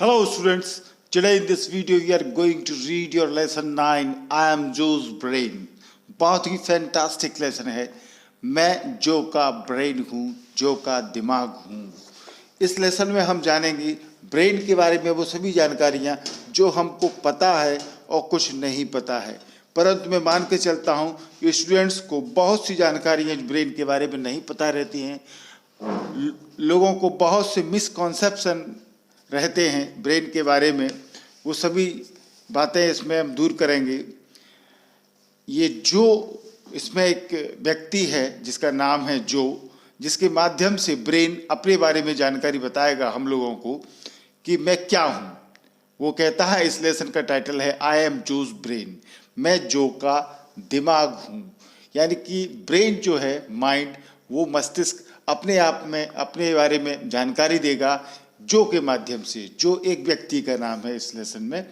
Hello students, today in this video we are going to read your lesson 9. I am Joe's brain. बहुत ही fantastic lesson है. मैं जो का brain हूँ, जो का दिमाग हूँ. इस लेसन में हम जानेंगे ब्रेन के बारे में वो सभी जानकारियाँ जो हमको पता है और कुछ नहीं पता है. परंतु मैं मान के चलता हूँ कि स्टूडेंट्स को बहुत सी जानकारियाँ ब्रेन के बारे में नहीं पता रहती हैं. लोगों को बहुत से मिसकॉन्सेप्शन रहते हैं ब्रेन के बारे में. वो सभी बातें इसमें हम दूर करेंगे. ये जो इसमें एक व्यक्ति है जिसका नाम है जो, जिसके माध्यम से ब्रेन अपने बारे में जानकारी बताएगा हम लोगों को कि मैं क्या हूँ. वो कहता है, इस लेसन का टाइटल है आई एम जोज ब्रेन. मैं जो का दिमाग हूँ. यानी कि ब्रेन जो है, माइंड, वो मस्तिष्क अपने आप में अपने बारे में जानकारी देगा जो के माध्यम से. जो एक व्यक्ति का नाम है इस लेसन में.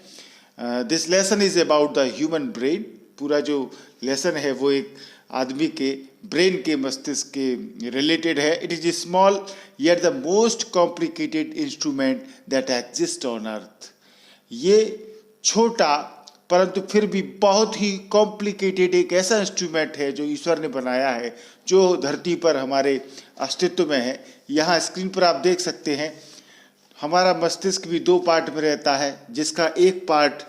This lesson is about the human brain. पूरा जो लेसन है वो एक आदमी के ब्रेन के मस्तिष्क के रिलेटेड है. It is small yet the most complicated instrument that exist on earth. ये छोटा परंतु फिर भी बहुत ही कॉम्प्लिकेटेड एक ऐसा इंस्ट्रूमेंट है जो ईश्वर ने बनाया है, जो धरती पर हमारे अस्तित्व में है. यहाँ स्क्रीन पर आप देख सकते हैं हमारा मस्तिष्क भी दो पार्ट में रहता है, जिसका एक पार्ट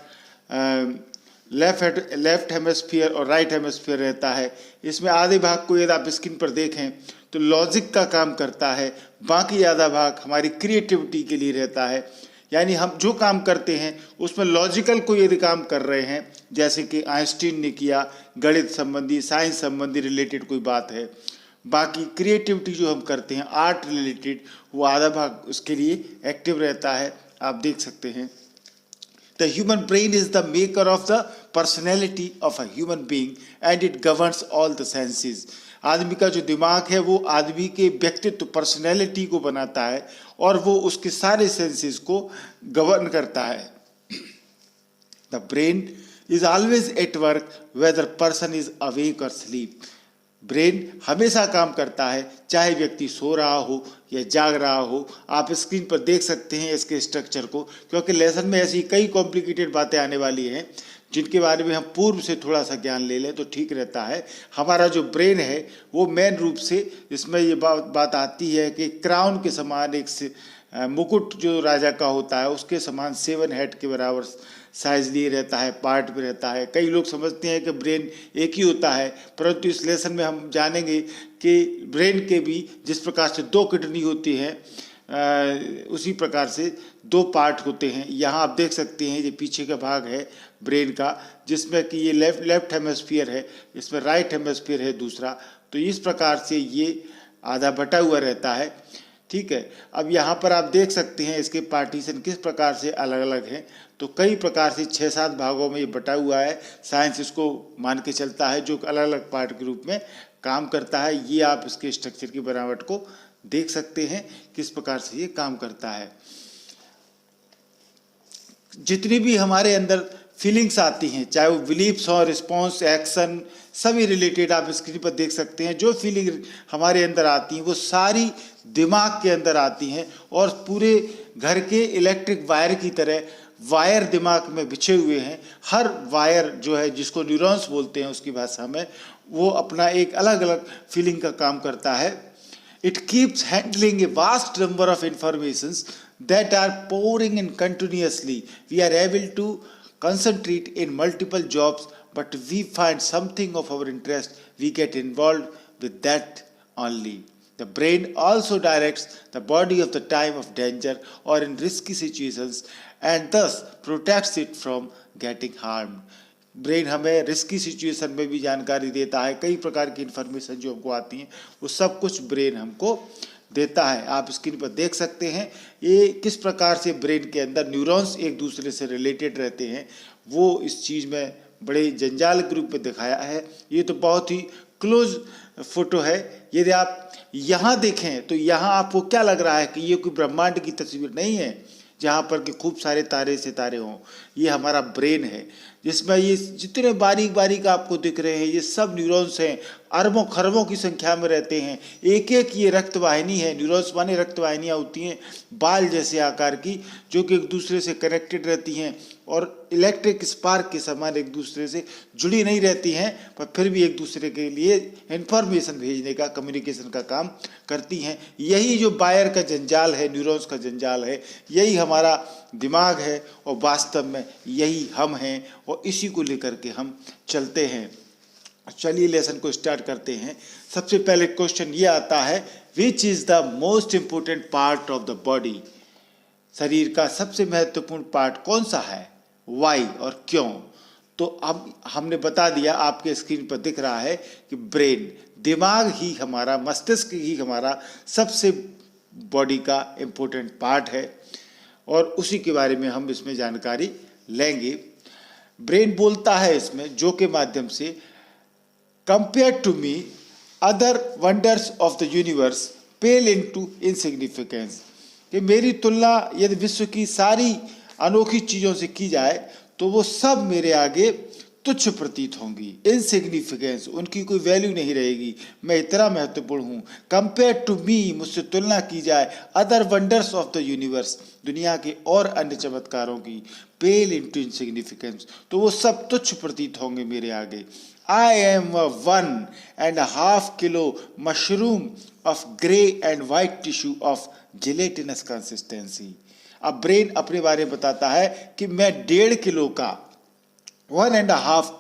लेफ्ट हेमिस्फीयर और राइट हेमिस्फीयर रहता है. इसमें आधे भाग को यदि आप स्क्रीन पर देखें तो लॉजिक का काम करता है, बाकी आधा भाग हमारी क्रिएटिविटी के लिए रहता है. यानी हम जो काम करते हैं उसमें लॉजिकल को यदि काम कर रहे हैं, जैसे कि आइंस्टीन ने किया, गणित संबंधी, साइंस संबंधी रिलेटेड कोई बात है. बाकी क्रिएटिविटी जो हम करते हैं, आर्ट रिलेटेड, वो आधा भाग उसके लिए एक्टिव रहता है. आप देख सकते हैं the human brain is the maker of the personality of a human being and it governs all the senses. आदमी का जो दिमाग है वो आदमी के व्यक्तित्व, पर्सनैलिटी को बनाता है और वो उसके सारे सेंसेस को गवर्न करता है. The brain is always at work weather person is awake और स्लीप. ब्रेन हमेशा काम करता है, चाहे व्यक्ति सो रहा हो या जाग रहा हो. आप स्क्रीन पर देख सकते हैं इसके स्ट्रक्चर को, क्योंकि लेसन में ऐसी कई कॉम्प्लिकेटेड बातें आने वाली हैं जिनके बारे में हम पूर्व से थोड़ा सा ज्ञान ले लें तो ठीक रहता है. हमारा जो ब्रेन है वो मेन रूप से इसमें ये बात आती है कि क्राउन के समान एक मुकुट जो राजा का होता है उसके समान 7 हेड के बराबर साइज लिए रहता है, पार्ट में रहता है. कई लोग समझते हैं कि ब्रेन एक ही होता है, परंतु इस लेसन में हम जानेंगे कि ब्रेन के भी जिस प्रकार से 2 किडनी होती हैं उसी प्रकार से 2 पार्ट होते हैं. यहाँ आप देख सकते हैं ये पीछे का भाग है ब्रेन का, जिसमें कि ये लेफ्ट हेमिस्फीयर है, इसमें राइट हेमिस्फीयर है दूसरा. तो इस प्रकार से ये आधा बटा हुआ रहता है. ठीक है. अब यहाँ पर आप देख सकते हैं इसके पार्टीशन किस प्रकार से अलग अलग हैं. तो कई प्रकार से 6-7 भागों में ये बटा हुआ है. साइंस इसको मान के चलता है जो अलग अलग पार्ट के रूप में काम करता है. ये आप इसके स्ट्रक्चर की बनावट को देख सकते हैं किस प्रकार से ये काम करता है. जितनी भी हमारे अंदर फीलिंग्स आती हैं, चाहे वो बिलीफ्स हो, रिस्पॉन्स, एक्शन, सभी रिलेटेड आप स्क्रीन पर देख सकते हैं. जो फीलिंग हमारे अंदर आती हैं वो सारी दिमाग के अंदर आती हैं और पूरे घर के इलेक्ट्रिक वायर की तरह वायर दिमाग में बिछे हुए हैं. हर वायर जो है, जिसको न्यूरॉन्स बोलते हैं उसकी भाषा में, वो अपना एक अलग अलग फीलिंग का काम करता है. It keeps handling a vast number of informations that are pouring in continuously. We are able to concentrate in multiple jobs, but we find something of our interest, we get involved with that only. The brain also directs the body of the time of danger or in risky situations and thus protects it from getting harmed. Brain हमें risky situation में भी जानकारी देता है. कई प्रकार की information जो हमको आती हैं वो सब कुछ ब्रेन हमको देता है. आप स्क्रीन पर देख सकते हैं ये किस प्रकार से ब्रेन के अंदर न्यूरॉन्स एक दूसरे से रिलेटेड रहते हैं. वो इस चीज़ में बड़े जंजाल के रूप में दिखाया है. ये तो बहुत ही क्लोज फोटो है. यदि आप यहाँ देखें तो यहाँ आपको क्या लग रहा है कि ये कोई ब्रह्मांड की तस्वीर नहीं है. जहाँ पर कि खूब सारे तारे सितारे हों। ये हमारा ब्रेन है, जिसमें ये जितने बारीक बारीक आपको दिख रहे हैं ये सब न्यूरॉन्स हैं, अरबों खरबों की संख्या में रहते हैं। एक एक ये रक्त वाहिनी है, न्यूरॉन्स माने रक्त वाहिनियाँ होती हैं बाल जैसे आकार की, जो कि एक दूसरे से कनेक्टेड रहती हैं और इलेक्ट्रिक स्पार्क के समान एक दूसरे से जुड़ी नहीं रहती हैं, पर फिर भी एक दूसरे के लिए इंफॉर्मेशन भेजने का, कम्युनिकेशन का काम करती हैं। यही जो वायर का जंजाल है, न्यूरॉन्स का जंजाल है, यही हमारा दिमाग है और वास्तव में यही हम हैं और इसी को लेकर के हम चलते हैं। चलिए लेसन को स्टार्ट करते हैं। सबसे पहले क्वेश्चन ये आता है, which is the most important part of the body? शरीर का सबसे महत्वपूर्ण पार्ट कौन सा है, वाई और क्यों? तो अब हमने बता दिया, आपके स्क्रीन पर दिख रहा है कि ब्रेन, दिमाग ही हमारा, मस्तिष्क ही हमारा सबसे बॉडी का इम्पोर्टेंट पार्ट है और उसी के बारे में हम इसमें जानकारी लेंगे। ब्रेन बोलता है इसमें जो के माध्यम से, compare to me other wonders of the universe pale into insignificance, कि मेरी तुलना यदि विश्व की सारी अनोखी चीज़ों से की जाए तो वो सब मेरे आगे तुच्छ प्रतीत होंगी। इनसिग्निफिकेंस, उनकी कोई वैल्यू नहीं रहेगी, मैं इतना महत्वपूर्ण हूँ। कंपेयर टू मी, मुझसे तुलना की जाए other wonders of the universe, दुनिया के और अन्य चमत्कारों की, पेल इनटू इनसिग्निफिकेंस, तो वो सब तुच्छ प्रतीत होंगे मेरे आगे। I am a 1.5 kilo mushroom of grey and white tissue of gelatinous consistency। अब ब्रेन अपने बारे में बताता है कि मैं 1.5 किलो का, 1.5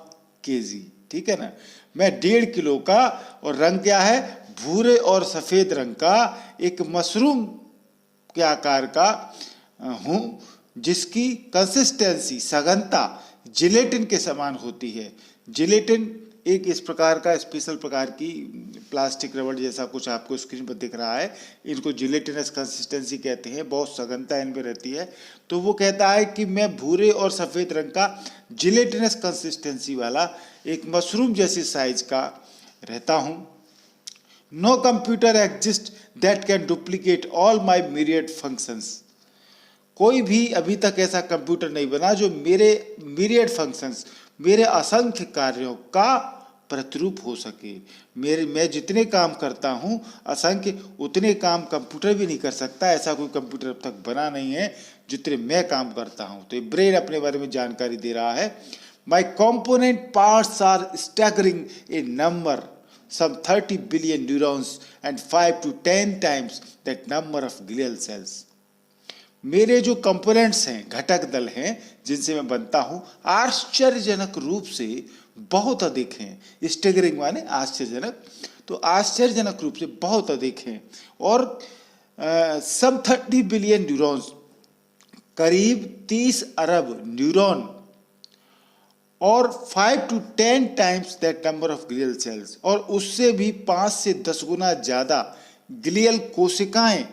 kg, ठीक है ना, मैं 1.5 किलो का, और रंग क्या है, भूरे और सफेद रंग का एक मशरूम के आकार का हूँ, जिसकी कंसिस्टेंसी, सघनता जिलेटिन के समान होती है। जिलेटिन एक इस प्रकार का स्पेशल प्रकार की प्लास्टिक रबड़ जैसा कुछ आपको स्क्रीन पर दिख रहा है, इनको जिलेटिनस कंसिस्टेंसी कहते हैं, बहुत सघनता इनमें रहती है। तो वो कहता है कि मैं भूरे और सफ़ेद रंग का जिलेटिनस कंसिस्टेंसी वाला एक मशरूम जैसी साइज का रहता हूँ। No computer exist that can duplicate all my myriad functions, कोई भी अभी तक ऐसा कंप्यूटर नहीं बना जो मेरे myriad फंक्शंस, मेरे असंख्य कार्यों का प्रतिरूप हो सके। मैं जितने काम करता हूँ असंख्य, उतने काम कंप्यूटर भी नहीं कर सकता। ऐसा कोई कंप्यूटर अब तक बना नहीं है जितने मैं काम करता हूँ। तो ये ब्रेन अपने बारे में जानकारी दे रहा है। My component parts are staggering in number, some 30 billion neurons and 5 to 10 times that number of glial cells। मेरे जो कंपोनेंट्स हैं, घटक दल हैं जिनसे मैं बनता हूँ, आश्चर्यजनक रूप से बहुत अधिक हैं। स्टेगरिंग माने आश्चर्यजनक, तो आश्चर्यजनक रूप से बहुत अधिक हैं। और सब 30 बिलियन न्यूरॉन्स, करीब 30 अरब न्यूरॉन, और 5 to 10 times that number of glial cells, और उससे भी 5 से 10 गुना ज़्यादा ग्लियल कोशिकाएं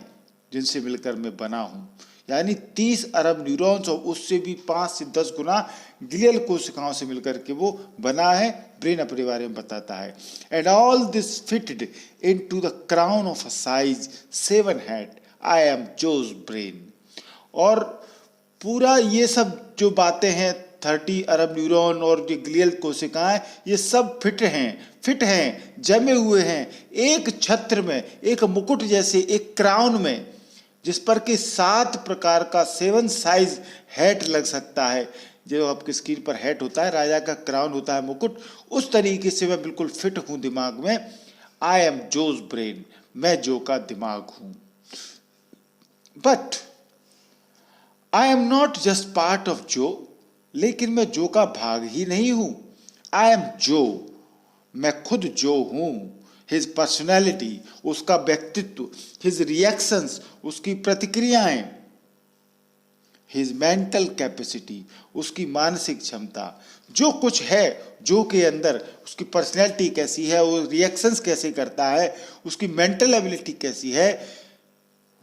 जिनसे मिलकर मैं बना हूँ। यानी 30 अरब न्यूरॉन्स और उससे भी 5 से 10 गुना ग्लियल कोशिकाओं से मिलकर के वो बना है। ब्रेन अपने बारे में बताता है। And all this fitted into the crown of a size 7 head, I am Joe's brain. और पूरा ये सब जो बातें हैं, 30 अरब न्यूरॉन और ये ग्लियल कोशिकाएं, ये सब फिट हैं, जमे हुए हैं एक छत्र में, एक मुकुट जैसे, एक क्राउन में, जिस पर कि 7 प्रकार का 7 साइज हैट लग सकता है। जो आपके स्क्रीन पर हैट होता है, राजा का क्राउन होता है, मुकुट, उस तरीके से मैं बिल्कुल फिट हूँ दिमाग में। आई एम जोस ब्रेन, मैं जो का दिमाग हूँ। But I am not just part of जो, लेकिन मैं जो का भाग ही नहीं हूँ। आई एम जो, मैं खुद जो हूँ। हिज पर्सनैलिटी, उसका व्यक्तित्व, हिज रिएक्शंस, उसकी प्रतिक्रियाएं, हिज मेंटल कैपेसिटी, उसकी मानसिक क्षमता, जो कुछ है जो के अंदर, उसकी पर्सनैलिटी कैसी है, वो रिएक्शंस कैसे करता है, उसकी मेंटल एबिलिटी कैसी है,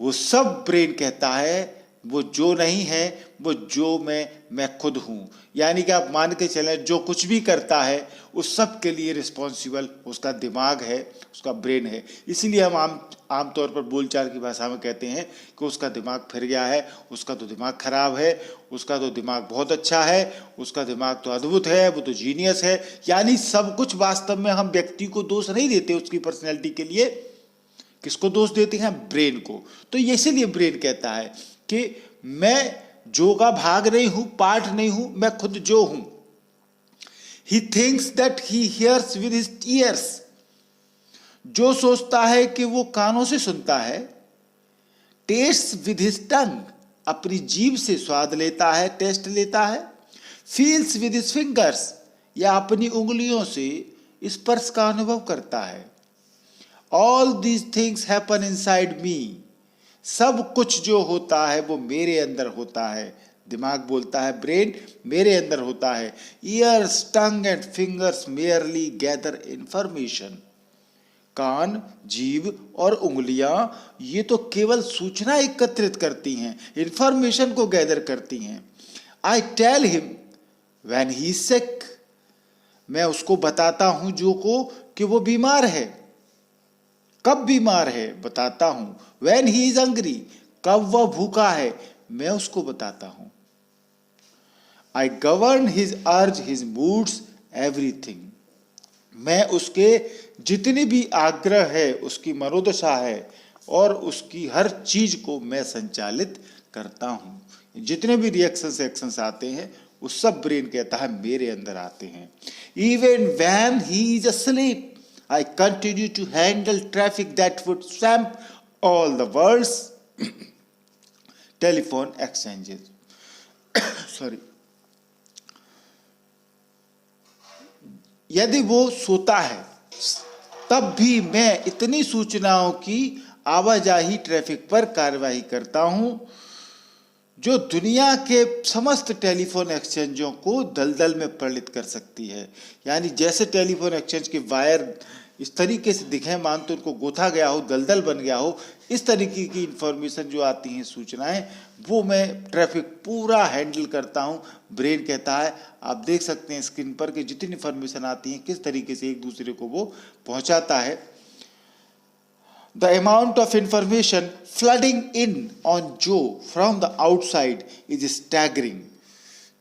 वो सब ब्रेन कहता है वो जो नहीं है, वो जो मैं खुद हूँ। यानी कि आप मान के चलें जो कुछ भी करता है उस सब के लिए रिस्पॉन्सिबल उसका दिमाग है, उसका ब्रेन है। इसीलिए हम आमतौर पर बोलचाल की भाषा में कहते हैं कि उसका दिमाग फिर गया है, उसका तो दिमाग खराब है, उसका तो दिमाग बहुत अच्छा है, उसका दिमाग तो अद्भुत है, वो तो जीनियस है। यानी सब कुछ वास्तव में हम व्यक्ति को दोष नहीं देते उसकी पर्सनैलिटी के लिए, किसको दोष देते हैं? ब्रेन को। तो इसीलिए ब्रेन कहता है कि मैं जो का भाग नहीं हूं, पार्ट नहीं हूं, मैं खुद जो हूं। He thinks that he hears with his ears. जो सोचता है कि वो कानों से सुनता है, tastes with his tongue, अपनी जीभ से स्वाद लेता है, टेस्ट लेता है, feels with his fingers, या अपनी उंगलियों से स्पर्श का अनुभव करता है। All these things happen inside me. सब कुछ जो होता है वो मेरे अंदर होता है। दिमाग बोलता है, ब्रेन मेरे अंदर होता है। Ears, tongue and fingers merely gather information. कान, जीभ और उंगलियां ये तो केवल सूचना एकत्रित करती हैं, इंफॉर्मेशन को गैदर करती हैं। I tell him when he is sick. मैं उसको बताता हूं जो को कि वो बीमार है। कब बीमार है बताता हूं। When he is hungry, कब वह भूखा है मैं उसको बताता हूं। I govern his urge, his moods, everything. मैं उसके जितनी भी आग्रह है, उसकी मनोदशा है और उसकी हर चीज को मैं संचालित करता हूं। जितने भी रिएक्शंस एक्शंस आते हैं वो सब ब्रेन कहता है मेरे अंदर आते हैं। Even when he is asleep, I continue to handle traffic that would swamp all the world's telephone exchanges. Sorry. यदि वो सोता है तब भी मैं इतनी सूचनाओं की आवाजाही ट्रैफिक पर कार्यवाही करता हूं जो दुनिया के समस्त टेलीफोन एक्सचेंजों को दलदल में परिणत कर सकती है। यानी जैसे टेलीफोन एक्सचेंज के वायर इस तरीके से दिखे मान तो उनको गोथा गया हो, दलदल बन गया हो, इस तरीके की इंफॉर्मेशन जो आती हैं सूचनाएं, वो मैं ट्रैफिक पूरा हैंडल करता हूं। ब्रेन कहता है, आप देख सकते हैं स्क्रीन पर कि जितनी इंफॉर्मेशन आती है किस तरीके से एक दूसरे को वो पहुंचाता है। The amount of information flooding in on Joe from the outside is staggering.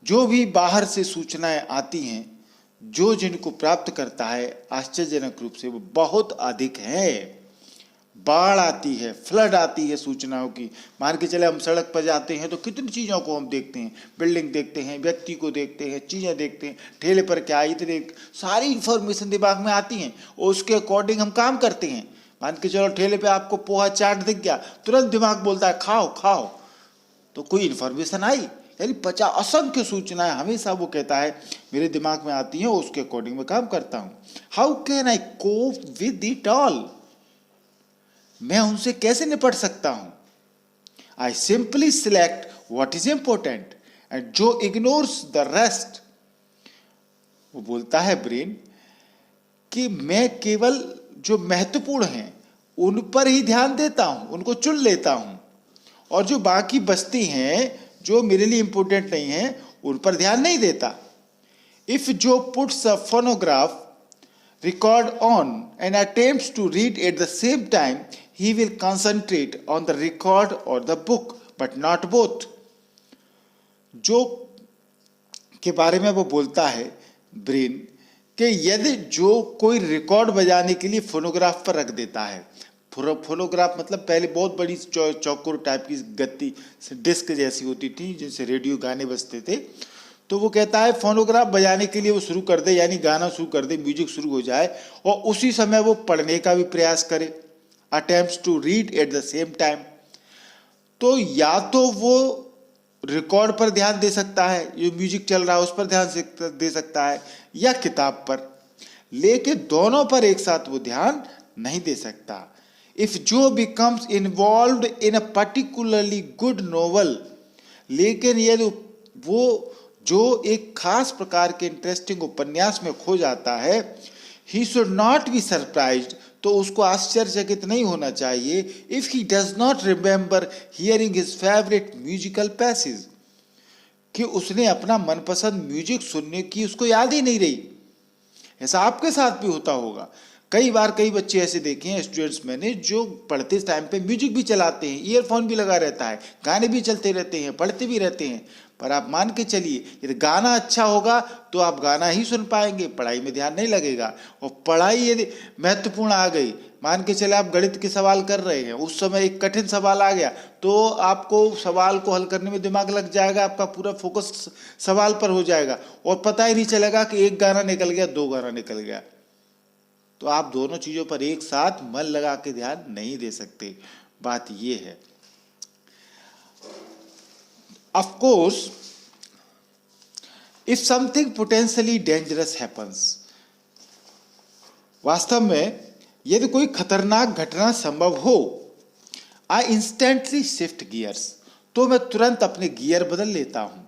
जो भी बाहर से सूचनाएं आती हैं, जो जिनको प्राप्त करता है आश्चर्यजनक रूप से वो बहुत अधिक है। बाढ़ आती है, फ्लड आती है सूचनाओं की। मान के चले हम सड़क पर जाते हैं तो कितनी चीज़ों को हम देखते हैं, बिल्डिंग देखते हैं, व्यक्ति को देखते हैं, चीज़ें देखते हैं, ठेले पर क्या इतने सारी इंफॉर्मेशन दिमाग में आती हैं और उसके अकॉर्डिंग हम काम करते हैं। मान के चलो ठेले पे आपको पोहा चाट दिख गया, तुरंत दिमाग बोलता है खाओ खाओ, तो कोई इंफॉर्मेशन आई। यानी 50 असंख्य सूचनाएं हमेशा वो कहता है मेरे दिमाग में आती हैं, उसके अकॉर्डिंग मैं काम करता हूं। How can I cope with it all? मैं उनसे कैसे निपट सकता हूं? I simply select what is important and Joe ignores the rest. वो बोलता है ब्रेन कि मैं केवल जो महत्वपूर्ण हैं उन पर ही ध्यान देता हूं, उनको चुन लेता हूं, और जो बाकी बचती हैं जो मेरे लिए इंपॉर्टेंट नहीं है उन पर ध्यान नहीं देता। इफ जो puts a phonograph record on and attempts to read at the same time, he will concentrate on the record or the book, but not both. जो के बारे में वो बोलता है ब्रेन कि यदि जो कोई रिकॉर्ड बजाने के लिए फोनोग्राफ पर रख देता है, फोनोग्राफ मतलब पहले बहुत बड़ी चौकोर टाइप की गत्ती डिस्क जैसी होती थी जिनसे रेडियो गाने बजते थे, तो वो कहता है फोनोग्राफ बजाने के लिए वो शुरू कर दे, यानी गाना शुरू कर दे, म्यूजिक शुरू हो जाए और उसी समय वो पढ़ने का भी प्रयास करे, attempts to read at the same time. तो या तो वो रिकॉर्ड पर ध्यान दे सकता है, जो म्यूजिक चल रहा है उस पर ध्यान दे सकता है, या किताब पर, लेकिन दोनों पर एक साथ वो ध्यान नहीं दे सकता। इफ जो becomes involved in a particularly good novel, लेकिन यदि वो जो एक खास प्रकार के इंटरेस्टिंग उपन्यास में खो जाता है, he should not be surprised, तो उसको आश्चर्यचकित नहीं होना चाहिए if he does not remember hearing his favourite musical passage, कि उसने अपना मनपसंद म्यूजिक सुनने की उसको याद ही नहीं रही। ऐसा आपके साथ भी होता होगा। कई बार कई बच्चे ऐसे देखे हैं स्टूडेंट्स मैंने, जो पढ़ते टाइम पे म्यूजिक भी चलाते हैं, ईयरफोन भी लगा रहता है, गाने भी चलते रहते हैं, पढ़ते भी रहते हैं, पर आप मान के चलिए यदि गाना अच्छा होगा तो आप गाना ही सुन पाएंगे, पढ़ाई में ध्यान नहीं लगेगा। और पढ़ाई यदि महत्वपूर्ण आ गई, मान के चले आप गणित के सवाल कर रहे हैं, उस समय एक कठिन सवाल आ गया, तो आपको सवाल को हल करने में दिमाग लग जाएगा, आपका पूरा फोकस सवाल पर हो जाएगा और पता ही नहीं चलेगा कि एक गाना निकल गया, दो गाना निकल गया। तो आप दोनों चीजों पर एक साथ मन लगा के ध्यान नहीं दे सकते, बात ये है। Of course if something potentially dangerous happens, वास्तव में यदि कोई खतरनाक घटना संभव हो, आई इंस्टेंटली शिफ्ट गियर्स, तो मैं तुरंत अपने गियर बदल लेता हूं।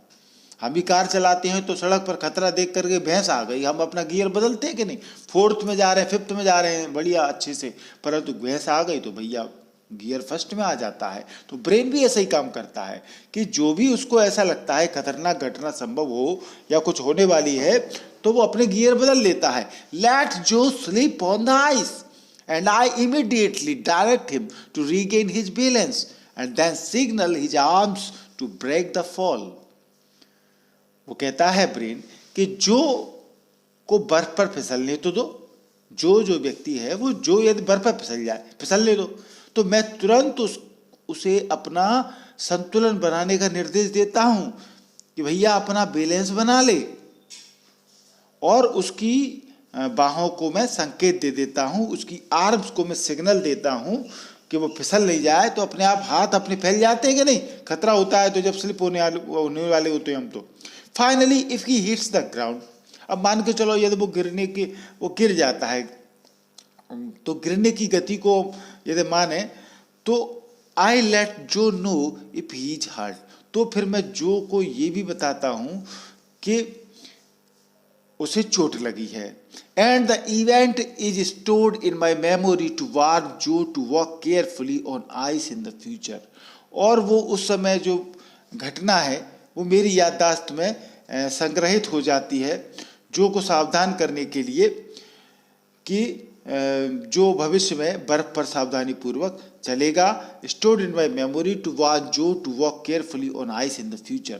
हम भी कार चलाते हैं तो सड़क पर खतरा देख करके भैंस आ गई, हम अपना गियर बदलते हैं कि नहीं, फोर्थ में जा रहे हैं, फिफ्थ में जा रहे हैं, बढ़िया अच्छे से, परंतु भैंस आ गई तो भैया गियर फर्स्ट में आ जाता है। तो ब्रेन भी ऐसा ही काम करता है कि जो भी उसको ऐसा लगता है खतरनाक घटना संभव हो या कुछ होने वाली है, तो वो अपने गियर बदल लेता है। Let Joe slip on the ice and I immediately direct him to regain his balance and then signal his arms to break the fall. वो कहता है ब्रेन कि जो को बर्फ पर फिसलने तो दो, जो व्यक्ति है वो जो यदि बर्फ पर फिसल जाए, फिसलने दो, तो मैं तुरंत उसे अपना संतुलन बनाने का निर्देश देता हूं कि भैया अपना बैलेंस बना ले, और उसकी बाहों को मैं संकेत दे देता हूं, उसकी आर्म्स को मैं सिग्नल देता हूं कि वो फिसल नहीं जाए। तो अपने आप हाथ अपने फैल जाते हैं कि नहीं, खतरा होता है तो जब स्लिप होने वाले होते हैं हम तो। Finally if he hits the ground, अब मान के चलो यदि वो गिर जाता है, तो गिरने की गति को यदि माने तो आई लेट जो know if he is hurt, तो फिर मैं जो को ये भी बताता हूं कि उसे चोट लगी है। And the event is stored in my memory to warn Joe to walk carefully on ice in the future, और वो उस समय जो घटना है वो मेरी याददाश्त में संग्रहित हो जाती है, जो को सावधान करने के लिए कि जो भविष्य में बर्फ पर सावधानी पूर्वक चलेगा। Stored in my memory to warn Joe to walk carefully on ice in the future.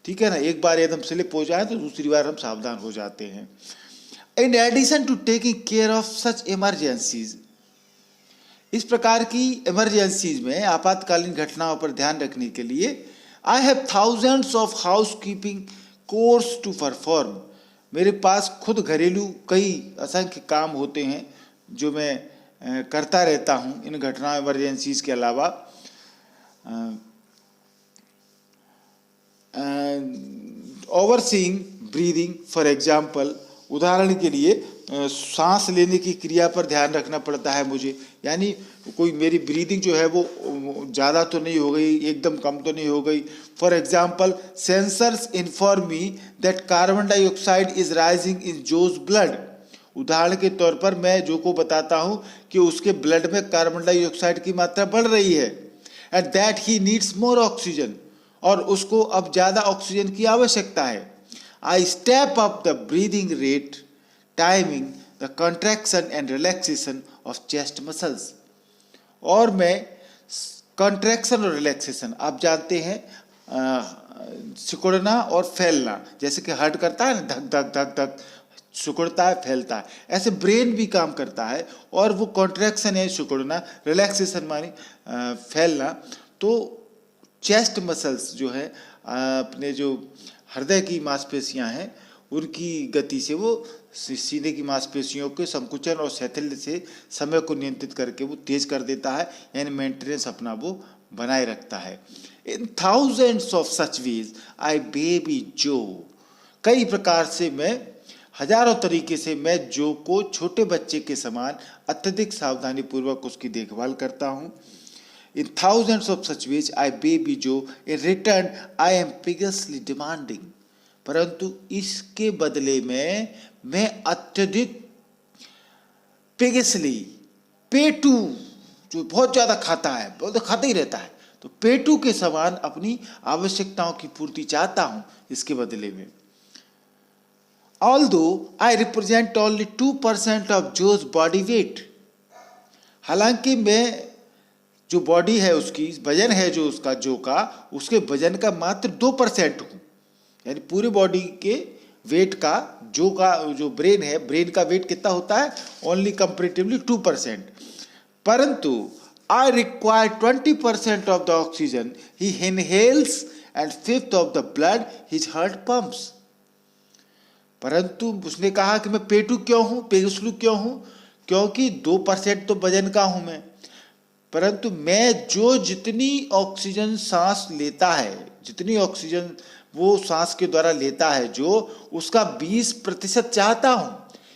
ठीक है ना, एक बार एकदम स्लिप हो जाए तो दूसरी बार हम सावधान हो जाते हैं। In addition to taking care of such emergencies, इस प्रकार की इमरजेंसीज में आपातकालीन घटनाओं पर ध्यान रखने के लिए I have thousands of housekeeping chores to perform, मेरे पास खुद घरेलू कई असंख्य काम होते हैं जो मैं करता रहता हूं इन घटनाओं इमरजेंसीज के अलावा। ओवरसीइंग ब्रीदिंग फॉर एग्जाम्पल, उदाहरण के लिए सांस लेने की क्रिया पर ध्यान रखना पड़ता है मुझे, यानी कोई मेरी ब्रीदिंग जो है वो ज़्यादा तो नहीं हो गई, एकदम कम तो नहीं हो गई। For example sensors inform me that carbon dioxide is rising in Joe's blood, उदाहरण के तौर पर मैं जो को बताता हूँ कि उसके ब्लड में कार्बन डाइऑक्साइड की मात्रा बढ़ रही है, and that he needs more oxygen, और उसको अब ज़्यादा ऑक्सीजन की आवश्यकता है। आई step up the breathing rate, timing the contraction and relaxation of chest muscles, और मैं कंट्रैक्शन और रिलैक्सेशन, आप जानते हैं सिकुड़ना और फैलना, जैसे कि हार्ट करता है ना, धक धक धक धक, सिकुड़ता है फैलता है, ऐसे ब्रेन भी काम करता है, और वो कॉन्ट्रैक्शन है सिकुड़ना, रिलैक्सेशन मानी फैलना। तो चेस्ट मसल्स जो है अपने जो हृदय की मांसपेशियां हैं उनकी गति से वो सीने की मांसपेशियों के संकुचन और शैथिल्य से समय को नियंत्रित करके वो तेज कर देता है, यानी मेंटेनेंस अपना वो बनाए रखता है। In thousands of such ways I baby जो, कई प्रकार से मैं, हजारों तरीके से मैं जो को छोटे बच्चे के समान अत्यधिक सावधानी पूर्वक उसकी देखभाल करता हूँ। In thousands of such ways I baby Joe, in return I am pigishly demanding, परंतु इसके बदले में मैं अत्यधिक पिगसली पेटू जो बहुत ज़्यादा खाता है, बहुत खाता ही रहता है, तो पेटू के समान अपनी आवश्यकताओं की पूर्ति चाहता हूं इसके बदले में। Although I represent only 2% of Joe's body weight, हालांकि मैं जो बॉडी है उसकी वजन है जो उसका जो का उसके वजन का मात्र 2% हूँ, यानी पूरे बॉडी के वेट का जो ब्रेन है, ब्रेन का वेट कितना होता है, ओनली कंपेरेटिवली 2%, परंतु I require 20% of the oxygen he inhales and 1/5 of the blood his heart pumps. परंतु उसने कहा कि मैं पेटू क्यों हूँ, पेगसलू क्यों हूँ, क्योंकि 2% तो वजन का हूँ मैं, परंतु मैं जो जितनी ऑक्सीजन सांस लेता है, जितनी ऑक्सीजन वो सांस के द्वारा लेता है, जो उसका 20% चाहता हूँ,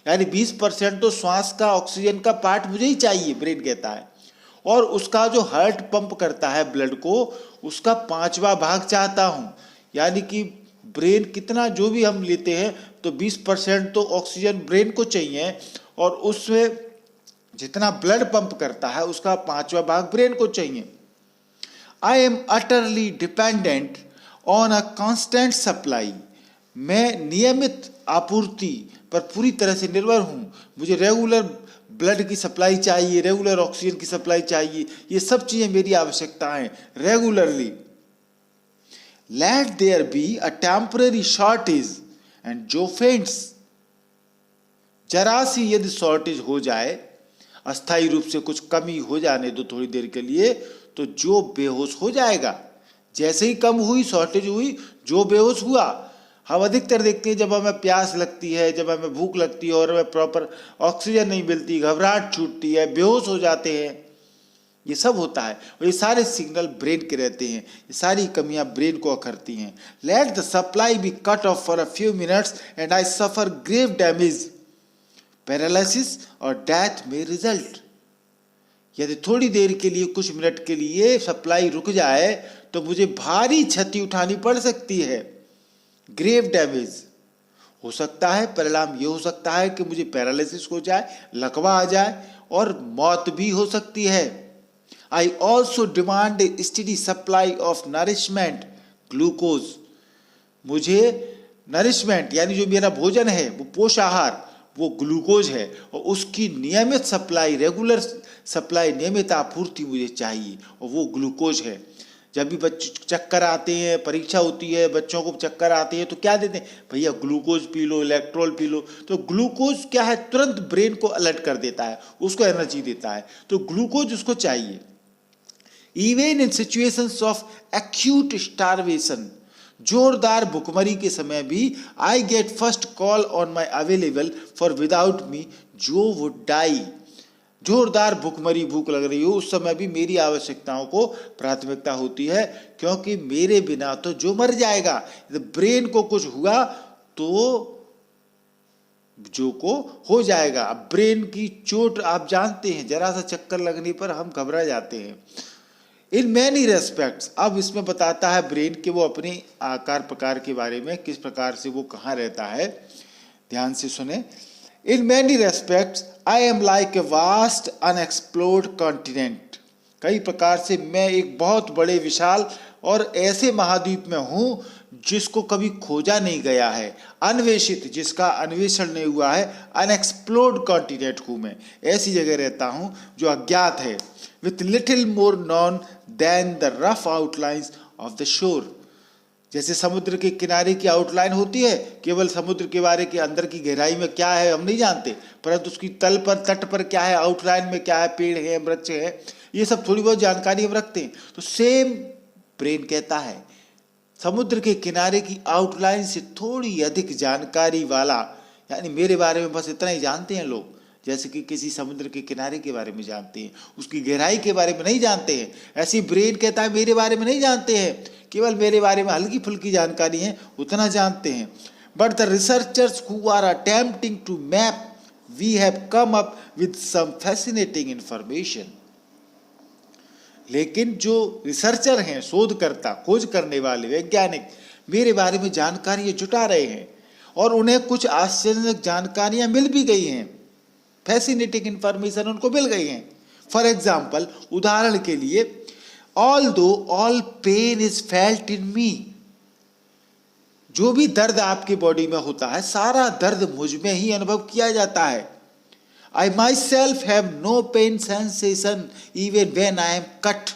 यानी 20% तो श्वास का ऑक्सीजन का पार्ट मुझे ही चाहिए, ब्रेन कहता है, और उसका जो हार्ट पंप करता है ब्लड को, उसका 5वां भाग चाहता हूँ, यानी कि ब्रेन कितना जो भी हम लेते हैं तो 20% तो ऑक्सीजन ब्रेन को चाहिए, और उसमें जितना ब्लड पंप करता है उसका 5वां भाग ब्रेन को चाहिए। I am utterly dependent on a constant supply, मैं नियमित आपूर्ति पर पूरी तरह से निर्भर हूँ, मुझे रेगुलर ब्लड की सप्लाई चाहिए, रेगुलर ऑक्सीजन की सप्लाई चाहिए, ये सब चीज़ें मेरी आवश्यकताएं regularly. Let there be a temporary shortage and जो फेंट्स, जरा सी यदि शॉर्टेज हो जाए, अस्थायी रूप से कुछ कमी हो जाने दो थोड़ी देर के लिए, तो जो बेहोश हो जाएगा, जैसे ही कम हुई, शॉर्टेज हुई, जो बेहोश हुआ। हम अधिकतर देखते हैं जब हमें प्यास लगती है, जब हमें भूख लगती है और हमें प्रॉपर ऑक्सीजन नहीं मिलती, घबराहट छूटती है, बेहोश हो जाते हैं, ये सब होता है, और ये सारे सिग्नल ब्रेन के रहते हैं, ये सारी कमियां ब्रेन को अखरती हैं। Let the supply be cut off for a few minutes and I suffer grave damage, paralysis और डेथ में रिजल्ट। यदि थोड़ी देर के लिए, कुछ मिनट के लिए सप्लाई रुक जाए तो मुझे भारी क्षति उठानी पड़ सकती है, ग्रेव डैमेज हो सकता है। परिणाम ये हो सकता है कि मुझे पैरालिसिस हो जाए, लकवा आ जाए और मौत भी हो सकती है। I also demand A study supply of nourishment, glucose, मुझे नरिशमेंट यानी जो मेरा भोजन है, वो पोषाहार, वो ग्लूकोज है, और उसकी नियमित सप्लाई, रेगुलर सप्लाई, नियमित आपूर्ति मुझे चाहिए, और वो ग्लूकोज है। जब भी बच्चे चक्कर आते हैं, परीक्षा होती है, बच्चों को चक्कर आते हैं, तो क्या देते हैं, भैया glucose P low, electoral P low. तो ग्लूकोज क्या है, तुरंत ब्रेन को अलर्ट कर देता है, उसको एनर्जी देता है, तो ग्लूकोज उसको चाहिए। Even in situations of acute starvation, जोरदार भुखमरी के समय भी, I get first call on my available for without me जो वुड डाई, जोरदार भुखमरी, भूख लग रही हो, उस समय भी मेरी आवश्यकताओं को प्राथमिकता होती है, क्योंकि मेरे बिना तो जो मर जाएगा। यदि ब्रेन को कुछ हुआ तो जो को हो जाएगा। अब ब्रेन की चोट आप जानते हैं, जरा सा चक्कर लगने पर हम घबरा जाते हैं। इन मैनी रेस्पेक्ट्स, अब इसमें बताता है ब्रेन के वो अपने आकार प्रकार के बारे में, किस प्रकार से वो कहाँ रहता है, ध्यान से सुने। In many respects I am like a vast unexplored continent, कई प्रकार से मैं एक बहुत बड़े विशाल और ऐसे महाद्वीप में हूँ जिसको कभी खोजा नहीं गया है, अन्वेषित, जिसका अन्वेषण नहीं हुआ है, अनएक्सप्लोर्ड कॉन्टिनेंट हूँ मैं, ऐसी जगह रहता हूँ जो अज्ञात है। with little more known than the rough outlines of the shore, जैसे समुद्र के किनारे की आउटलाइन होती है, केवल समुद्र के बारे के अंदर की गहराई में क्या है हम नहीं जानते, परंतु उसकी तल पर, तट पर क्या है, आउटलाइन में क्या है, पेड़ है, वृक्ष है, ये सब थोड़ी बहुत जानकारी हम रखते हैं। तो सेम ब्रेन कहता है, समुद्र के किनारे की आउटलाइन से थोड़ी अधिक जानकारी वाला, यानी मेरे बारे में बस इतना ही जानते हैं लोग, जैसे कि किसी समुद्र के किनारे के बारे में जानते हैं, उसकी गहराई के बारे में नहीं जानते हैं। ऐसी ब्रेन कहता है मेरे बारे में नहीं जानते हैं, केवल मेरे बारे में हल्की फुल्की जानकारी है, उतना जानते हैं। But the researchers who are attempting to map we have come up with some fascinating information, लेकिन जो रिसर्चर हैं, शोधकर्ता, खोज करने वाले वैज्ञानिक मेरे बारे में जानकारियां जुटा रहे हैं और उन्हें कुछ आश्चर्यजनक जानकारियां मिल भी गई हैं, फैसिनेटिंग इंफॉर्मेशन उनको मिल गई हैं, फॉर एग्जाम्पल, उदाहरण के लिए, although all pain is felt in me, जो भी दर्द आपकी बॉडी में होता है सारा दर्द मुझ में ही अनुभव किया जाता है। I myself have no pain sensation even when I am cut.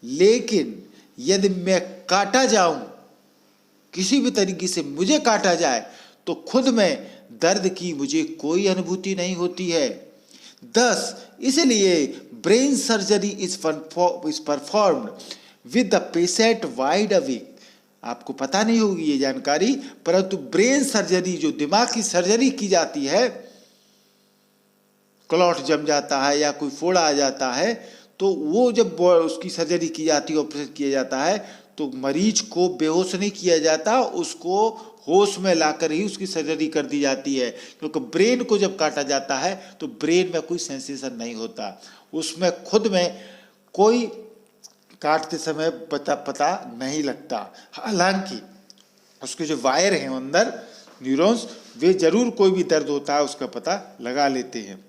लेकिन यदि मैं काटा जाऊं, किसी भी तरीके से मुझे काटा जाए, तो खुद में दर्द की मुझे कोई अनुभूति नहीं होती है। thus इसलिए brain surgery is performed with the patient wide awake. आपको पता नहीं होगी ये जानकारी, परंतु ब्रेन सर्जरी, जो दिमाग की सर्जरी की जाती है, क्लॉट जम जाता है या कोई फोड़ा आ जाता है, तो वो जब उसकी सर्जरी की जाती है, ऑपरेशन किया जाता है, तो मरीज को बेहोश नहीं किया जाता, उसको होश में लाकर ही उसकी सर्जरी कर दी जाती है। क्योंकि ब्रेन को जब काटा जाता है तो ब्रेन में कोई सेंसेशन नहीं होता, उसमें खुद में कोई काटते समय पता नहीं लगता। हालांकि उसके जो वायर हैं अंदर, न्यूरॉन्स, वे जरूर कोई भी दर्द होता है उसका पता लगा लेते हैं,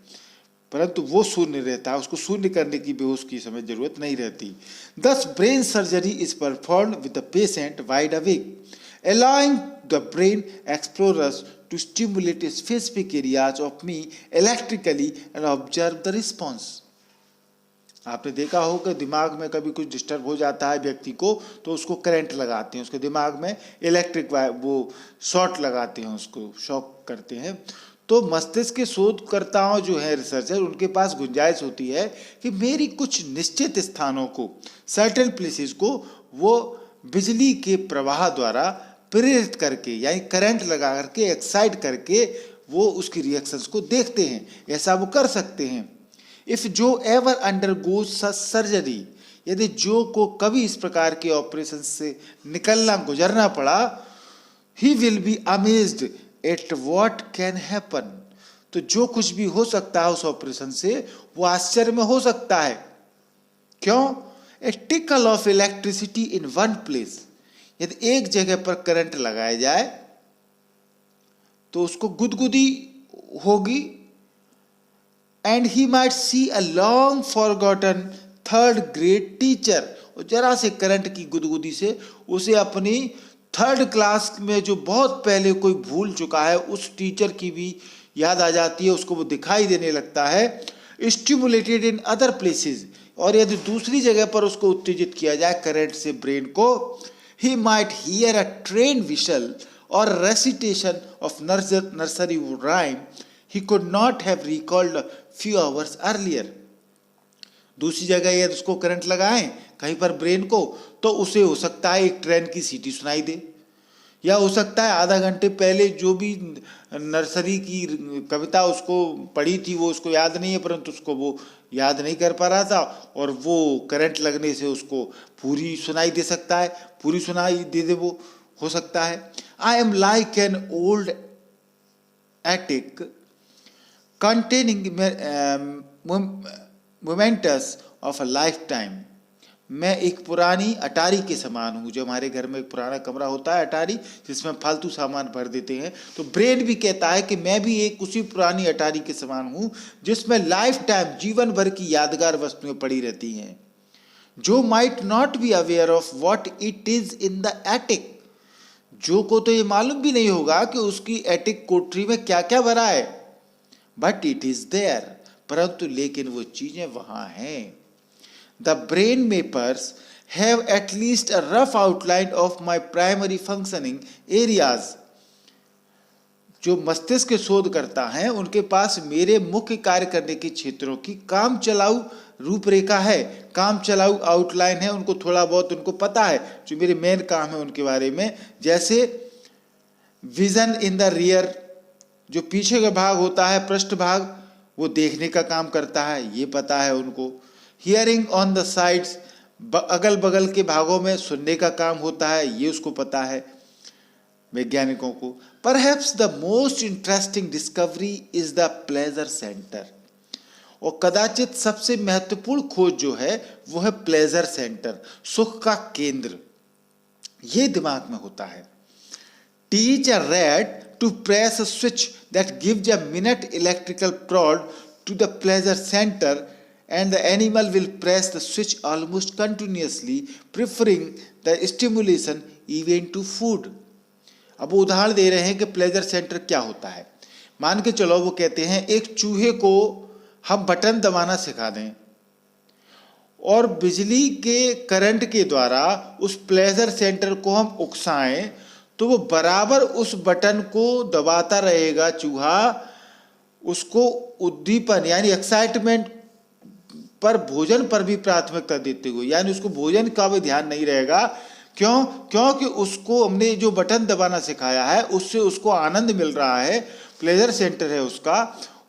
परंतु वो शून्य रहता है, उसको शून्य करने की बेहोश की समय जरूरत नहीं रहती। Thus brain surgery is performed with the patient wide awake, allowing the brain explorers to stimulate specific areas of me electrically and observe the response. आपने देखा हो कि दिमाग में कभी कुछ डिस्टर्ब हो जाता है व्यक्ति को, तो उसको करंट लगाते हैं, उसके दिमाग में इलेक्ट्रिक वो शॉर्ट लगाते हैं, उसको शॉक करते हैं। तो मस्तिष्क के शोधकर्ताओं जो है, रिसर्चर, उनके पास गुंजाइश होती है कि मेरी कुछ निश्चित स्थानों को, सर्टेन प्लेसेस को, वो बिजली के प्रवाह द्वारा प्रेरित करके, यानी करंट लगा करके, एक्साइट करके, वो उसकी रिएक्शंस को देखते हैं। ऐसा वो कर सकते हैं। इफ जो एवर अंडरगोज सच सर्जरी, यदि जो को कभी इस प्रकार के ऑपरेशन से निकलना, गुजरना पड़ा, he will be amazed at what can happen, तो जो कुछ भी हो सकता है उस ऑपरेशन से, वो आश्चर्य में हो सकता है। क्यों? A tickle of electricity in one place, यदि एक जगह पर करंट लगाया जाए तो उसको गुदगुदी होगी, and he might see a long forgotten third grade teacher, और जरा से करंट की गुदगुदी से उसे अपनी थर्ड क्लास में जो बहुत पहले कोई भूल चुका है उस टीचर की भी याद आ जाती है, उसको वो दिखाई देने लगता है। स्टिमुलेटेड इन अदर प्लेसेस, और यदि दूसरी जगह पर उसको उत्तेजित किया जाए करंट से ब्रेन को, he might hear a train whistle or recitation of nursery rhyme he could not have recalled few hours earlier. दूसरी जगह यदि उसको करंट लगाएं कहीं पर ब्रेन को, तो उसे हो सकता है एक ट्रेन की सीटी सुनाई दे, या हो सकता है आधा घंटे पहले जो भी नर्सरी की कविता उसको पढ़ी थी वो उसको याद नहीं है, परंतु उसको वो याद नहीं कर पा रहा था, और वो करंट लगने से उसको पूरी सुनाई दे सकता है, पूरी सुनाई दे वो हो सकता है। I am like an old attic containing moments of a life time, मैं एक पुरानी अटारी के समान हूँ। जो हमारे घर में एक पुराना कमरा होता है अटारी, जिसमें फालतू सामान भर देते हैं, तो ब्रेन भी कहता है कि मैं भी एक उसी पुरानी अटारी के समान हूँ जिसमें लाइफ टाइम, जीवन भर की यादगार वस्तुएं पड़ी रहती हैं। जो might not be aware of what it is in the attic, जो को तो ये मालूम भी नहीं होगा कि उसकी एटिक कोठरी में क्या क्या भरा है, बट इट इज देयर, परंतु लेकिन वो चीजें वहां हैं। The brain mappers have at least a rough outline of my primary functioning areas. जो मस्तिष्क के शोध करता है उनके पास मेरे मुख्य कार्य करने के क्षेत्रों की काम चलाऊ रूपरेखा है, काम चलाऊ आउटलाइन है, उनको थोड़ा बहुत उनको पता है जो मेरे मेन काम है उनके बारे में। जैसे विजन इन द रियर, जो पीछे का भाग होता है, पृष्ठ भाग, वो देखने का काम करता है, ये पता है उनको। हियरिंग ऑन द साइड्स, अगल बगल के भागों में सुनने का काम होता है, ये उसको पता है वैज्ञानिकों को। Perhaps the most interesting discovery is the pleasure centre, और कदाचित सबसे महत्वपूर्ण खोज जो है वो है प्लेजर सेंटर, सुख का केंद्र, ये दिमाग में होता है। Teach a rat to press a switch that gives a minute electrical prod to the pleasure center and the animal will press the switch almost continuously, preferring the stimulation even to food. अब वो उदाहरण दे रहे हैं कि pleasure centre क्या होता है। मान के चलो वो कहते हैं एक चूहे को हम बटन दबाना सिखा दें और बिजली के करंट के द्वारा उस प्लेजर सेंटर को हम उकसाएं, तो वो बराबर उस बटन को दबाता रहेगा चूहा, उसको उद्दीपन यानी एक्साइटमेंट पर भोजन पर भी प्राथमिकता देते हुए, यानी उसको भोजन का भी ध्यान नहीं रहेगा। क्यों? क्योंकि उसको हमने जो बटन दबाना सिखाया है उससे उसको आनंद मिल रहा है, प्लेजर सेंटर है उसका,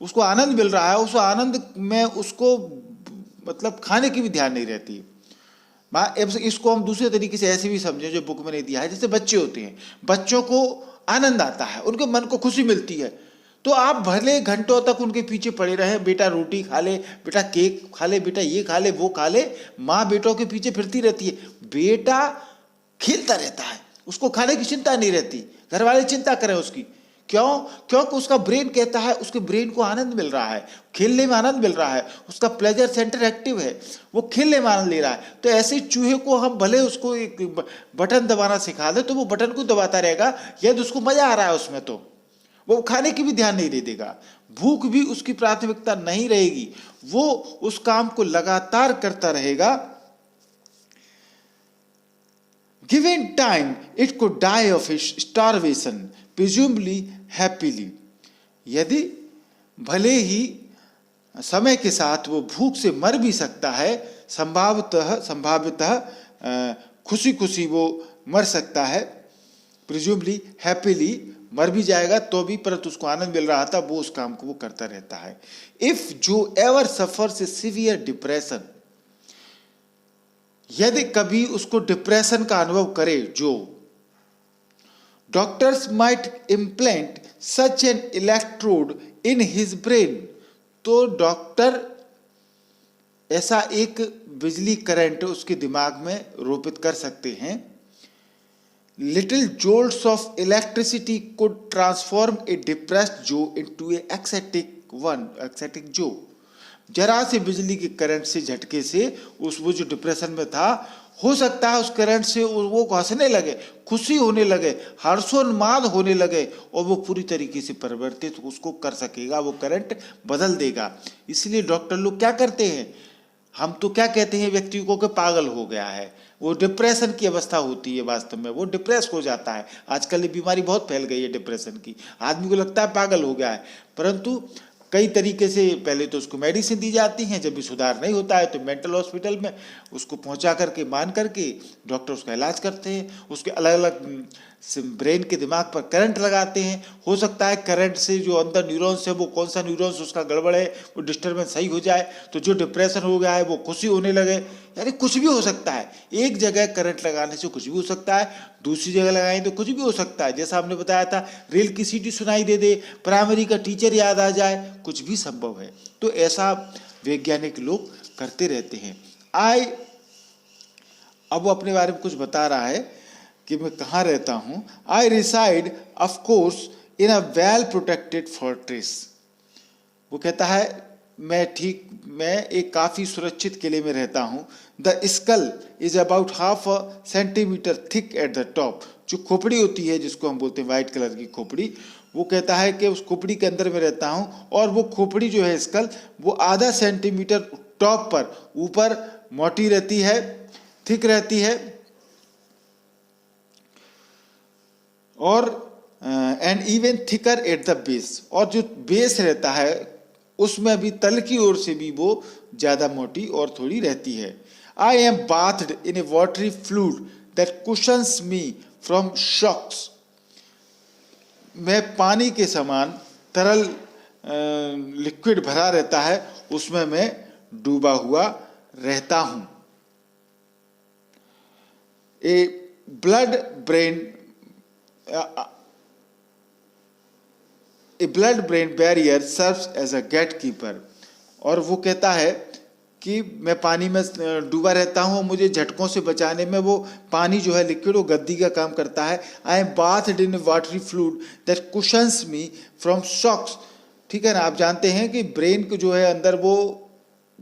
उसको आनंद मिल रहा है। उस आनंद में उसको मतलब खाने की भी ध्यान नहीं रहती। इसको हम दूसरे तरीके से ऐसे भी समझें जो बुक में नहीं दिया है, जैसे बच्चे होते हैं, बच्चों को आनंद आता है, उनके मन को खुशी मिलती है, तो आप भले घंटों तक उनके पीछे पड़े रहे, बेटा रोटी खा ले, बेटा केक खा ले, बेटा ये खा ले, वो खा ले, माँ बेटों के पीछे फिरती रहती है, बेटा खेलता रहता है, उसको खाने की चिंता नहीं रहती, घर वाले चिंता करें उसकी। क्यों? क्योंकि उसका ब्रेन कहता है, उसके ब्रेन को आनंद मिल रहा है, खेलने में आनंद मिल रहा है, उसका प्लेजर सेंटर एक्टिव है, वो खेलने में आनंद ले रहा है। तो ऐसे चूहे को हम भले उसको एक बटन दबाना सिखा दे तो वो बटन को दबाता रहेगा, यदि उसको मजा आ रहा है उसमें तो वो खाने की भी ध्यान नहीं दे देगा, भूख भी उसकी प्राथमिकता नहीं रहेगी, वो उस काम को लगातार करता रहेगा। Given time, it could die of starvation, presumably happily. यदि भले ही समय के साथ वो भूख से मर भी सकता है, संभावितः खुशी खुशी वो मर सकता है, presumably happily मर भी जाएगा तो भी, परंतु उसको आनंद मिल रहा था, वो उस काम को वो करता रहता है। इफ जो एवर सफर्स ए सिवियर डिप्रेशन, यदि कभी उसको डिप्रेशन का अनुभव करे जो, doctors might implant such an electrode in his brain, तो डॉक्टर ऐसा एक बिजली करंट उसके दिमाग में रोपित कर सकते हैं। Little jolts of electricity could transform a depressed Joe into a ecstatic Joe. जरा से बिजली के करंट से झटके से वो जो डिप्रेशन में था, हो सकता है उस करंट से वो हंसने लगे, खुशी होने लगे, हर्षोन्माद होने लगे, और वो पूरी तरीके से परिवर्तित उसको कर सकेगा, वो करंट बदल देगा। इसलिए डॉक्टर लोग क्या करते हैं, हम तो क्या कहते हैं व्यक्ति को कि पागल हो गया है, वो डिप्रेशन की अवस्था होती है, वास्तव में वो डिप्रेस हो जाता है। आजकल ये बीमारी बहुत फैल गई है डिप्रेशन की, आदमी को लगता है पागल हो गया है, परंतु कई तरीके से पहले तो उसको मेडिसिन दी जाती हैं, जब भी सुधार नहीं होता है तो मेंटल हॉस्पिटल में उसको पहुंचा करके मान करके डॉक्टर उसका इलाज करते हैं, उसके अलग अलग ब्रेन के दिमाग पर करंट लगाते हैं। हो सकता है करंट से जो अंदर न्यूरॉन्स है वो कौन सा न्यूरॉन्स उसका गड़बड़ है, वो डिस्टर्बेंस सही हो जाए, तो जो डिप्रेशन हो गया है वो खुशी होने लगे, यानी कुछ भी हो सकता है। एक जगह करंट लगाने से कुछ भी हो सकता है, दूसरी जगह लगाएं तो कुछ भी हो सकता है। जैसा हमने बताया था, रेल की सीटी सुनाई दे दे, प्राइमरी का टीचर याद आ जाए, कुछ भी संभव है। तो ऐसा वैज्ञानिक लोग करते रहते हैं। अब वो अपने बारे में कुछ बता रहा है कि मैं कहाँ रहता हूँ। I reside of course in a well protected fortress. वो कहता है मैं एक काफ़ी सुरक्षित किले में रहता हूँ। The skull is about half a centimetre thick at the top. जो खोपड़ी होती है जिसको हम बोलते हैं वाइट कलर की खोपड़ी, वो कहता है कि उस खोपड़ी के अंदर में रहता हूँ, और वो खोपड़ी जो है स्कल वो आधा सेंटीमीटर टॉप पर ऊपर मोटी रहती है, थिक रहती है, और and even thicker at the base, और जो बेस रहता है उसमें भी तल की ओर से भी वो ज़्यादा मोटी और थोड़ी रहती है। I am bathed in a watery fluid that cushions me from shocks. मैं पानी के समान तरल लिक्विड भरा रहता है, उसमें मैं डूबा हुआ रहता हूँ। A blood brain barrier serves as a gate keeper. और वो कहता है कि मैं पानी में डूबा रहता हूँ, मुझे झटकों से बचाने में वो पानी जो है लिक्विड वो गद्दी का काम करता है। I am bathed in watery fluid that cushions me from shocks. ठीक है ना, आप जानते हैं कि ब्रेन को जो है अंदर वो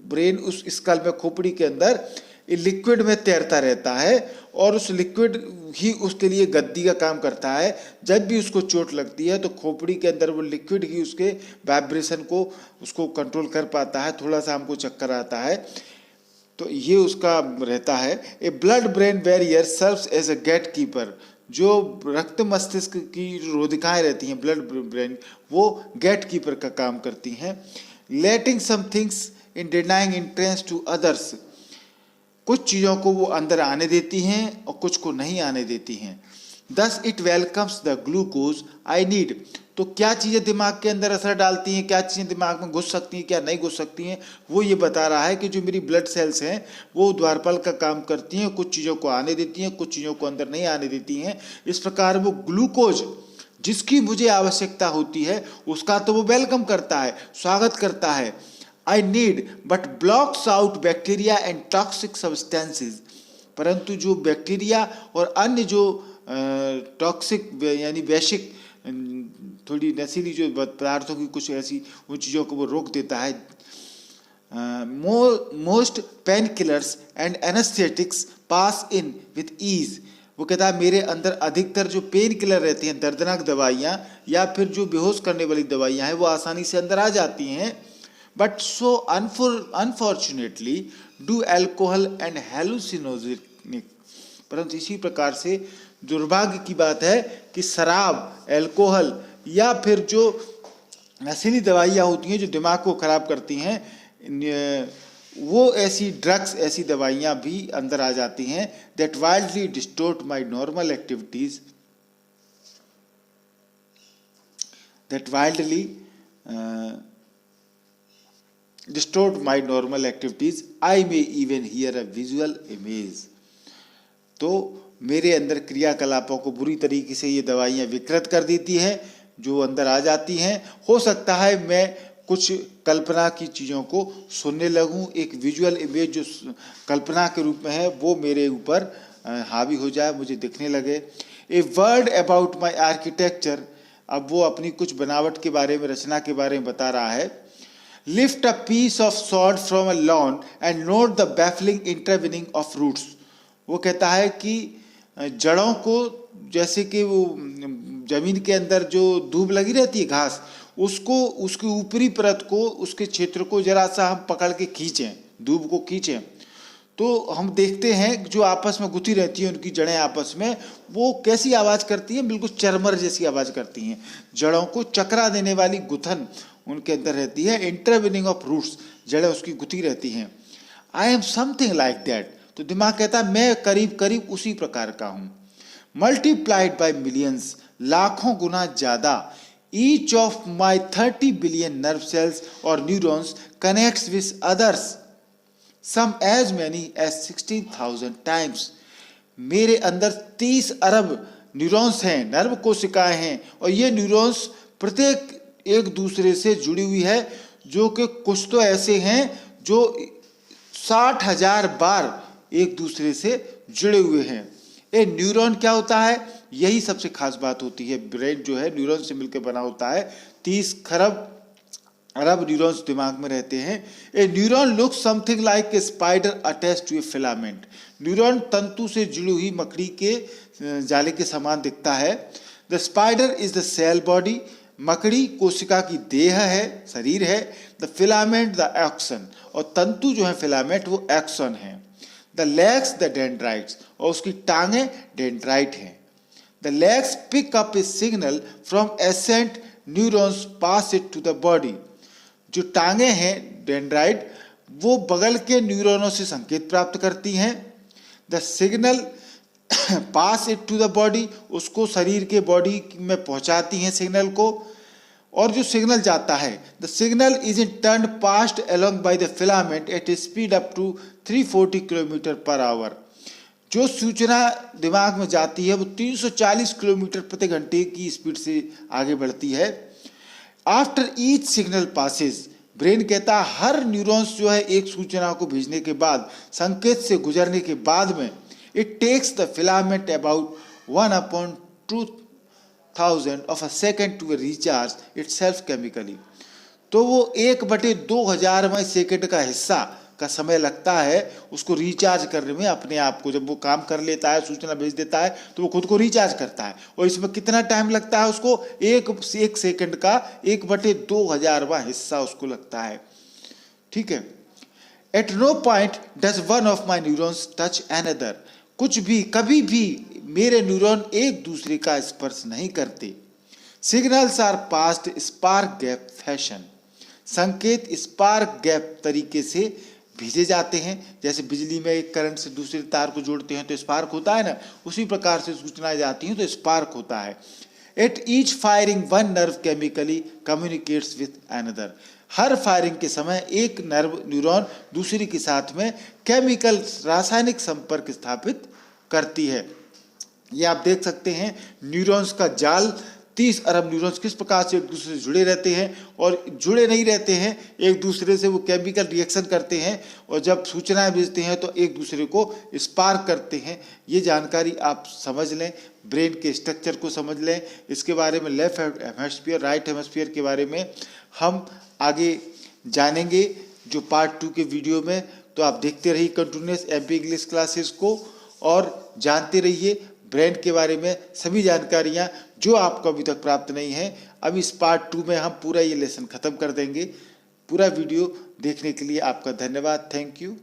ब्रेन उस स्कल में, खोपड़ी के अंदर लिक्विड में तैरता रहता है और उस लिक्विड ही उसके लिए गद्दी का काम करता है। जब भी उसको चोट लगती है तो खोपड़ी के अंदर वो लिक्विड ही उसके वाइब्रेशन को उसको कंट्रोल कर पाता है, थोड़ा सा हमको चक्कर आता है, तो ये उसका रहता है। A blood brain barrier serves as a gate keeper, जो रक्त मस्तिष्क की रोधिकाएं रहती हैं ब्लड ब्रेन, वो गेट कीपर का काम करती हैं। Letting some things in denying entrance to others, कुछ चीज़ों को वो अंदर आने देती हैं और कुछ को नहीं आने देती हैं। Thus it welcomes the glucose I need, तो क्या चीज़ें दिमाग के अंदर असर डालती हैं, क्या चीज़ें दिमाग में घुस सकती हैं, क्या नहीं घुस सकती हैं, वो ये बता रहा है कि जो मेरी ब्लड सेल्स हैं वो द्वारपाल का काम करती हैं, कुछ चीज़ों को आने देती हैं, कुछ चीज़ों को अंदर नहीं आने देती हैं। इस प्रकार वो ग्लूकोज जिसकी मुझे आवश्यकता होती है उसका तो वो वेलकम करता है, स्वागत करता है। I need but blocks out bacteria and toxic substances, परंतु जो बैक्टीरिया और अन्य जो टॉक्सिक यानी वैश्विक थोड़ी नशीली जो पदार्थों की कुछ ऐसी उन चीज़ों को वो रोक देता है। Most painkillers and anaesthetics pass in with ease, वो कहता है मेरे अंदर अधिकतर जो पेन किलर रहती हैं, दर्दनाक दवाइयाँ या फिर जो बेहोश करने वाली दवाइयाँ हैं वो आसानी से अंदर आ जाती हैं। But so unfortunately do alcohol and hallucinogenic, परंतु इसी प्रकार से दुर्भाग्य की बात है कि शराब, अल्कोहल या फिर जो नशीली दवाइयाँ होती हैं जो दिमाग को खराब करती हैं, वो ऐसी ड्रग्स, ऐसी दवाइयाँ भी अंदर आ जाती हैं। that wildly distort my normal activities, that wildly distort my normal activities, I may even hear a visual image, तो मेरे अंदर क्रियाकलापों को बुरी तरीके से ये दवाइयाँ विकृत कर देती हैं जो अंदर आ जाती हैं। हो सकता है मैं कुछ कल्पना की चीज़ों को सुनने लगूं, एक विजुअल इमेज जो कल्पना के रूप में है वो मेरे ऊपर हावी हो जाए, मुझे दिखने लगे। A word about my architecture, अब वो अपनी कुछ बनावट के बारे में, रचना के बारे में बता रहा है। Lift a piece of sod from a lawn and note the baffling intervening of roots, वो कहता है कि जड़ों को, जैसे कि वो जमीन के अंदर जो धूप लगी रहती है घास, उसको, उसकी ऊपरी परत को, उसके क्षेत्र को जरा सा हम पकड़ के खींचें, धूप को खींचें, तो हम देखते हैं जो आपस में गुथी रहती हैं उनकी जड़ें आपस में, वो कैसी आवाज़ करती हैं, बिल्कुल चरमर जैसी आवाज़ करती हैं। जड़ों को चकरा देने वाली गुथन उनके अंदर रहती है। इंटरविनिंग ऑफ रूट्स, जड़ें उसकी गुथी रहती हैं। I am something like that, तो दिमाग कहता है मैं करीब करीब उसी प्रकार का हूँ। मल्टीप्लाइड बाय मिलियंस, लाखों गुना ज़्यादा। Each of my 30 billion nerve cells or neurons connects with others some as many as 60,000 times, मेरे अंदर 30 अरब न्यूरॉन्स हैं, नर्व कोशिकाएं हैं, और ये न्यूरॉन्स प्रत्येक एक दूसरे से जुड़ी हुई है, जो कि कुछ तो ऐसे हैं जो 60,000 बार एक दूसरे से जुड़े हुए हैं। ये न्यूरॉन क्या होता है, यही सबसे खास बात होती है। ब्रेन जो है न्यूरॉन से मिलकर बना होता है। 30 खरब अरब न्यूरॉन्स दिमाग में रहते हैं। A neuron looks something like a spider attached to a filament, neuron तंतु से जुड़ी हुई मकड़ी के जाले के समान दिखता है। The spider is the cell body, मकड़ी कोशिका की देह है, शरीर है। द फिलामेंट द एक्सन, और तंतु जो है फिलामेंट वो एक्सन है। द लेग्स द डेंड्राइट्स, और उसकी टांगे डेंड्राइट हैं। The legs pick up a signal from adjacent neurons pass it to the body, जो टांगे हैं डेंड्राइट वो बगल के न्यूरॉनों से संकेत प्राप्त करती हैं। The signal pass it to the body, उसको शरीर के बॉडी में पहुंचाती हैं सिग्नल को, और जो सिग्नल जाता है the signal is in turn passed along by the filament at speed up to 340 kilometre per hour, जो सूचना दिमाग में जाती है वो 340 किलोमीटर प्रति घंटे की स्पीड से आगे बढ़ती है। After each signal passes, brain कहता है हर न्यूरॉन्स जो है एक सूचना को भेजने के बाद, संकेत से गुजरने के बाद में, it takes the filament about 1/2000 of a second to recharge itself chemically, तो वो 1/2000 सेकंड का हिस्सा का समय लगता है उसको रिचार्ज करने में अपने आप को। जब वो काम कर लेता है, सूचना भेज देता है, तो वो खुद को रिचार्ज करता है। और इसमें कितना टाइम लगता है उसको? एक सेकंड का 1/2000 हिस्सा उसको लगता है। ठीक है। At no point does one of my neurons touch another. कुछ भी, कभी भी मेरे न्यूरॉन एक दूसरे का स्पर्श नहीं करते। Signals are passed spark gap fashion. संकेत स्पार्क गैप तरीके से भेजे जाते हैं। जैसे बिजली में एक करंट से दूसरे तार को जोड़ते हैं तो स्पार्क होता है ना, उसी प्रकार से सूचनाएं जाती हैं तो स्पार्क होता है। At each firing one nerve chemically communicates with another. Her firing के समय एक नर्व न्यूरॉन दूसरे के साथ में केमिकल रासायनिक संपर्क स्थापित करती है। ये आप देख सकते हैं न्यूरॉन्स का जाल। 30 अरब न्यूरॉन्स किस प्रकार से एक दूसरे से जुड़े रहते हैं, और जुड़े नहीं रहते हैं एक दूसरे से, वो केमिकल रिएक्शन करते हैं और जब सूचनाएं भेजते हैं तो एक दूसरे को स्पार्क करते हैं। ये जानकारी आप समझ लें, ब्रेन के स्ट्रक्चर को समझ लें। इसके बारे में लेफ्ट हेमिस्फीयर, राइट हेमिस्फीयर के बारे में हम आगे जानेंगे जो पार्ट 2 के वीडियो में। तो आप देखते रहिए कंटिन्यूअस MP इंग्लिश क्लासेस को और जानते रहिए ब्रेन के बारे में सभी जानकारियां जो आपको अभी तक प्राप्त नहीं है। अब इस पार्ट 2 में हम पूरा ये लेसन खत्म कर देंगे। पूरा वीडियो देखने के लिए आपका धन्यवाद। Thank you.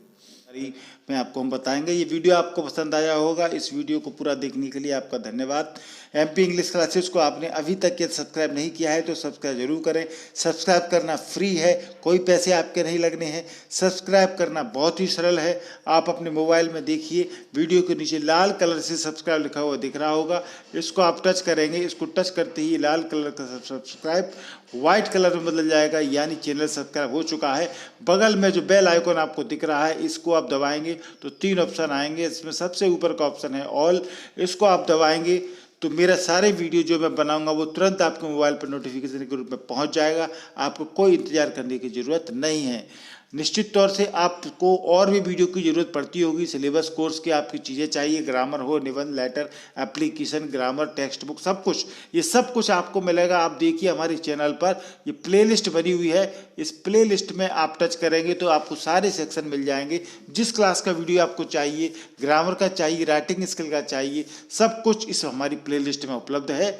में आपको हम बताएंगे। ये वीडियो आपको पसंद आया होगा। इस वीडियो को पूरा देखने के लिए आपका धन्यवाद। MP इंग्लिश क्लासेस को आपने अभी तक यदि सब्सक्राइब नहीं किया है तो सब्सक्राइब जरूर करें। सब्सक्राइब करना फ्री है, कोई पैसे आपके नहीं लगने हैं। सब्सक्राइब करना बहुत ही सरल है। आप अपने मोबाइल में देखिए, वीडियो के नीचे लाल कलर से सब्सक्राइब लिखा हुआ दिख रहा होगा। इसको आप टच करेंगे, इसको टच करते ही लाल कलर का सब्सक्राइब व्हाइट कलर में बदल जाएगा, यानी चैनल सब्सक्राइब हो चुका है। बगल में जो बेल आइकन आपको दिख रहा है, इसको आप दबाएंगे तो 3 ऑप्शन आएंगे। इसमें सबसे ऊपर का ऑप्शन है ऑल। इसको आप दबाएंगे तो मेरा सारे वीडियो जो मैं बनाऊंगा वो तुरंत आपके मोबाइल पर नोटिफिकेशन के रूप में पहुंच जाएगा। आपको कोई इंतजार करने की जरूरत नहीं है। निश्चित तौर से आपको और भी वीडियो की जरूरत पड़ती होगी। सिलेबस कोर्स की आपकी चीज़ें चाहिए, ग्रामर हो, निबंध, letter, application, grammar, textbook, सब कुछ, ये सब कुछ आपको मिलेगा। आप देखिए हमारे चैनल पर ये प्लेलिस्ट बनी हुई है। इस प्लेलिस्ट में आप टच करेंगे तो आपको सारे सेक्शन मिल जाएंगे। जिस क्लास का वीडियो आपको चाहिए, ग्रामर का चाहिए, राइटिंग स्किल का चाहिए, सब कुछ इस हमारी प्लेलिस्ट में उपलब्ध है।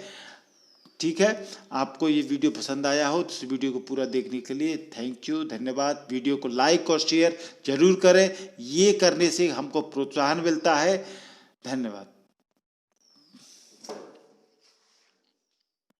ठीक है। आपको ये वीडियो पसंद आया हो तो इस वीडियो को पूरा देखने के लिए थैंक यू, धन्यवाद। वीडियो को लाइक और शेयर जरूर करें, ये करने से हमको प्रोत्साहन मिलता है। धन्यवाद।